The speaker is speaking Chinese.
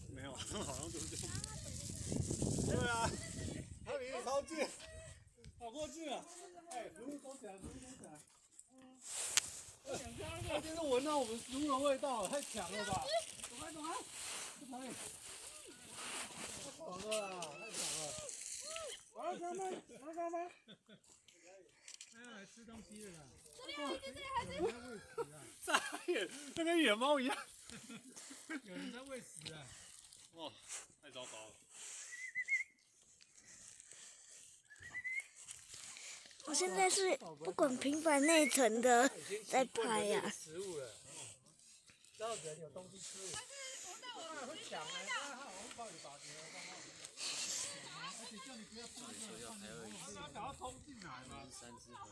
没有，好像就是这样。对啊，它离你超近，跑过去了。哎，食物收起来，食物收起来。它就是闻到我们食物的味道了，太强了吧！走开，走开，不可以。太狂了啦，太强了！来，哥们，来，哥们。他要来吃东西的啦！有人在喂食啊！傻眼，那跟野猫一样。有人在喂食啊！哇，太糟糕了！我现在是不管平板内层的在拍呀。食物了，知道人有东西吃。会抢哎，他好像帮你把别人放到里面。而且叫你不要碰这个，他想要冲进来嘛。3只和